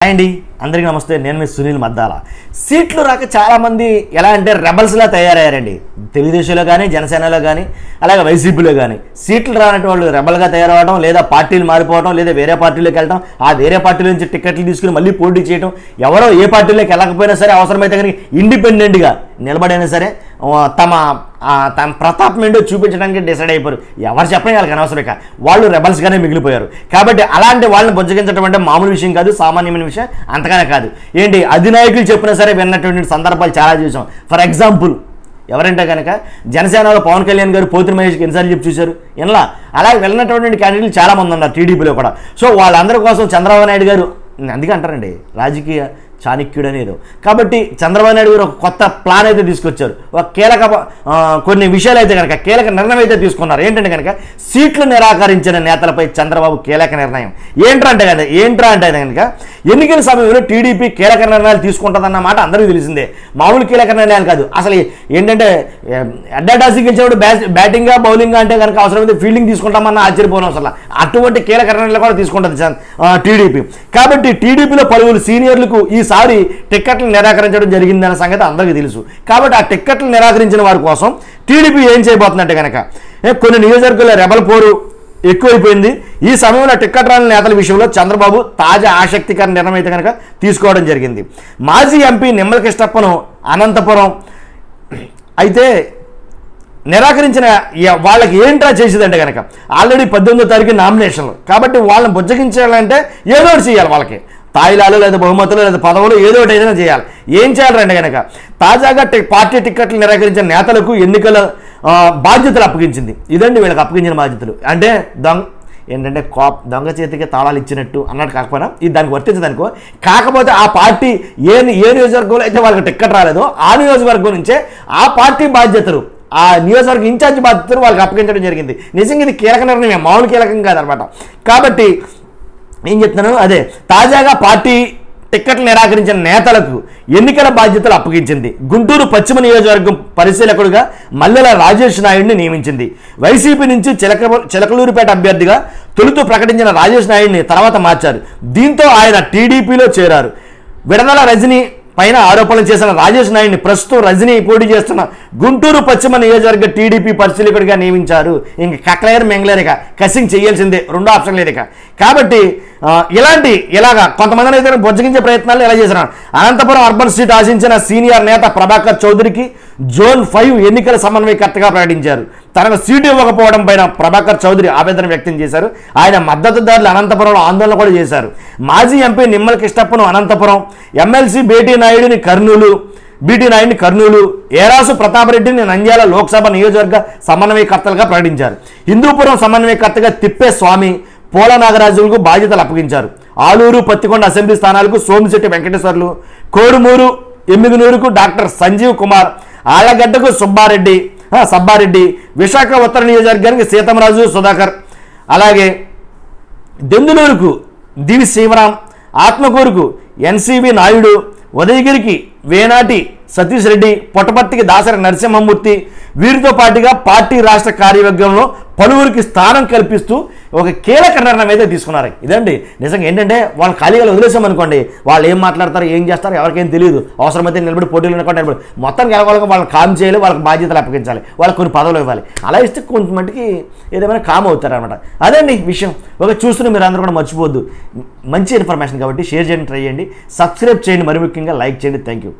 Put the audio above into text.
అండి అందరికీ నమస్తే. నేను మీ సునీల్ మద్దాల. సీట్లు రాక చాలామంది ఎలా అంటే రెబల్స్లా తయారయ్యారండి. తెలుగుదేశంలో కానీ జనసేనలో కానీ అలాగే వైసీపీలో కానీ సీట్లు రానట్టు వాళ్ళు రెబల్గా తయారవడం, లేదా పార్టీలు మారిపోవడం, లేదా వేరే పార్టీలోకి వెళ్ళడం, ఆ వేరే పార్టీల నుంచి టికెట్లు తీసుకుని మళ్ళీ పోటీ చేయడం, ఎవరో ఏ పార్టీలోకి వెళ్ళకపోయినా సరే అవసరమైతే కానీ ఇండిపెండెంట్గా నిలబడైనా సరే తమ ప్రతాపం ఏంటో చూపించడానికి డిసైడ్ అయిపోయారు. ఎవరు చెప్పని వాళ్ళకి అనవసరం, వాళ్ళు రెబల్స్గానే మిగిలిపోయారు. కాబట్టి అలాంటి వాళ్ళని బుజ్జగించడం అంటే మామూలు విషయం కాదు, సామాన్యమైన విషయం అంతగానే కాదు. ఏంటి అధినాయకులు చెప్పినా సరే విన్నటువంటి సందర్భాలు చాలా చూసాం. ఫర్ ఎగ్జాంపుల్ ఎవరంటే కనుక జనసేనలో పవన్ కళ్యాణ్ గారు పోతిరి మహేష్కి ఎన్నిసార్లు చెప్పి చూశారు ఇలా. అలాగే వెళ్ళినటువంటి క్యాండిడేట్లు చాలామంది ఉన్నారు టీడీపీలో కూడా. సో వాళ్ళందరి కోసం చంద్రబాబు నాయుడు గారు అందుకే అంటారండి రాజకీయ చాణక్యుడు అనేది. కాబట్టి చంద్రబాబు నాయుడు గారు ఒక కొత్త ప్లాన్ అయితే తీసుకొచ్చారు. ఒక కీలక కొన్ని విషయాలు అయితే కనుక కీలక నిర్ణయం అయితే తీసుకున్నారు. ఏంటంటే కనుక సీట్లు నిరాకరించిన నేతలపై చంద్రబాబు కీలక నిర్ణయం. ఏంట్రా అంటే కనుక ఎన్నికల సమయంలో టీడీపీ కీలక నిర్ణయాలు తీసుకుంటుందన్న మాట అందరికీ తెలిసిందే. మామూలు కీలక నిర్ణయాలు కాదు. అసలు ఏంటంటే అడ్డాటాసి గెలిచేవాడు బ్యాటింగ్గా బౌలింగ్గా అంటే కనుక అవసరమైతే ఫీల్డింగ్ తీసుకుంటామన్న ఆశ్చర్యపోవడం అసలు అటువంటి కీలక నిర్ణయాలు కూడా తీసుకుంటుంది టీడీపీ. కాబట్టి టీడీపీలో పలువురు సీనియర్లకు ఈసారి టిక్కెట్లు నిరాకరించడం జరిగిందన్న సంగతి అందరికీ తెలుసు. కాబట్టి ఆ టిక్కెట్లు నిరాకరించిన వారి కోసం టీడీపీ ఏం చేయబోతుందంటే కనుక కొన్ని నియోజకవర్గాల్లో రెబల్ పోరు ఎక్కువైపోయింది. ఈ సమయంలో టిక్కెట్ రాని నేతల విషయంలో చంద్రబాబు తాజా ఆసక్తికర నిర్ణయం అయితే కనుక తీసుకోవడం జరిగింది. మాజీ ఎంపీ నిమ్మల కృష్ణప్పను అనంతపురం అయితే నిరాకరించిన వాళ్ళకి ఏంట్రా చేసేదంటే కనుక ఆల్రెడీ 18వ తారీఖు నామినేషన్లు. కాబట్టి వాళ్ళని బుజ్జగించాలంటే ఏదో ఒకటి చేయాలి. వాళ్ళకి తాయిలాలు లేదా బహుమతులు లేదా పదవులు ఏదో ఒకటి ఏదైనా చేయాలి. ఏం చేయాలంటే కనుక తాజాగా పార్టీ టిక్కెట్లు నిరాకరించిన నేతలకు ఎన్నికల బాధ్యతలు అప్పగించింది. ఇదండి వీళ్ళకి అప్పగించిన బాధ్యతలు. అంటే ఏంటంటే దొంగ చేతికి తాళాలు ఇచ్చినట్టు అన్నట్టు కాకపోయినా ఇది దానికి వర్తించదనుకో. కాకపోతే ఆ పార్టీ ఏ నియోజకవర్గంలో అయితే వాళ్ళకి టిక్కెట్ రాలేదో ఆ నియోజకవర్గం నుంచే ఆ పార్టీ బాధ్యతలు, ఆ నియోజకవర్గ ఇన్ఛార్జ్ బాధ్యతలు వాళ్ళకి అప్పగించడం జరిగింది. నిజంగా ఇది కీలక నిర్ణయం, మామూలు కీలకం కాదనమాట. కాబట్టి ఏం చెప్తున్నాను అదే తాజాగా పార్టీ టిక్కెట్లు నిరాకరించిన నేతలకు ఎన్నికల బాధ్యతలు అప్పగించింది. గుంటూరు పశ్చిమ నియోజకవర్గం పరిశీలకుడుగా మల్లెల రాజేష్ నాయుడిని నియమించింది. వైసీపీ నుంచి చిలకలూరిపేట అభ్యర్థిగా తొలుత ప్రకటించిన రాజేష్ నాయుడిని తర్వాత మార్చారు. దీంతో ఆయన టీడీపీలో చేరారు. విడదల రజనీ పైన ఆరోపణలు చేసిన రాజేష్ నాయుడిని ప్రస్తుతం రజనీ పోటీ చేస్తున్న గుంటూరు పశ్చిమ నియోజకవర్గ టీడీపీ పరిశీలకుడిగా నియమించారు. ఇంక కక్లయర్ మెంగ్లరిక కసింగ్ చేయాల్సిందే, రెండో ఆప్షన్ లేదు ఇక. కాబట్టి ఇలాగా కొంతమందిని అయితే బుజ్జగించే ప్రయత్నాలు ఎలా చేశారు. అనంతపురం అర్బన్ సీట్ ఆశించిన సీనియర్ నేత ప్రభాకర్ చౌదరికి జోన్ 5 ఎన్నికల సమన్వయకర్తగా ప్రకటించారు. తనకు సీటు ఇవ్వకపోవడం పైన ప్రభాకర్ చౌదరి ఆవేదన వ్యక్తం చేశారు. ఆయన మద్దతుదారులు అనంతపురంలో ఆందోళన కూడా చేశారు. మాజీ ఎంపీ నిమ్మల కృష్ణప్పను అనంతపురం, ఎమ్మెల్సీ బీటీ నాయుడిని కర్నూలు, ఏరాసు ప్రతాపరెడ్డిని నంద్యాల లోక్సభ నియోజకవర్గ సమన్వయకర్తలుగా ప్రకటించారు. హిందూపురం సమన్వయకర్తగా తిప్పేస్వామి, పోల నాగరాజులకు బాధ్యతలు అప్పగించారు. ఆలూరు, పత్తికొండ అసెంబ్లీ స్థానాలకు సోమిశెట్టి వెంకటేశ్వర్లు, కోడుమూరు, ఎమ్మిగనూరుకు డాక్టర్ సంజీవ్ కుమార్, ఆళ్లగడ్డకు సబ్బారెడ్డి, విశాఖ ఉత్తర నియోజకవర్గానికి సీతంరాజు సుధాకర్, అలాగే దెందులూరుకు దివి శివరాం, ఆత్మకూరుకు ఎన్సీబీ నాయుడు, ఉదయగిరికి వేనాటి సతీష్ రెడ్డి, పుట్టపర్తికి దాసరి నరసింహమూర్తి, వీరితో పాటుగా పార్టీ రాష్ట్ర కార్యవర్గంలో పలువురికి స్థానం కల్పిస్తూ ఒక కీలక నిర్ణయం అయితే తీసుకున్నారు. ఇదండి నిజంగా. ఏంటంటే వాళ్ళు ఖాళీగా వదిలేసామనుకోండి, వాళ్ళు ఏం మాట్లాడతారు ఏం చేస్తారో ఎవరికేం తెలియదు. అవసరమైతే నిలబడి పోటీలు నిలబడి మొత్తానికి ఎలాగోళ్ళకి వాళ్ళని కామ్ చేయాలి, వాళ్ళకి బాధ్యతలు అప్పగించాలి, వాళ్ళకి కొన్ని పదవులు ఇవ్వాలి. అలా ఇస్తే కొంతమందికి ఏదేమైనా కామ్ అవుతారనమాట. అదండి విషయం. చూస్తున్న మీరు అందరూ కూడా మర్చిపోవద్దు. మంచి ఇన్ఫర్మేషన్ కాబట్టి షేర్ చేయండి, ట్రై చేయండి, సబ్స్క్రైబ్ చేయండి, మరి ముఖ్యంగా లైక్ చేయండి. Thank you.